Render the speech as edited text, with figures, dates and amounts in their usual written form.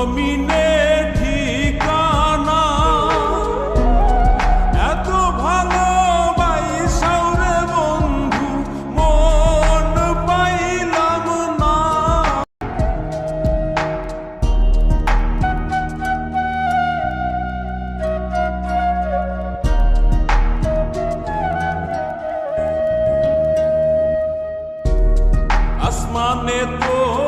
জমিনে ঠিকানা এত ভালোবাসাও রে বন্ধু মন পাইলাম না। আসমানে তো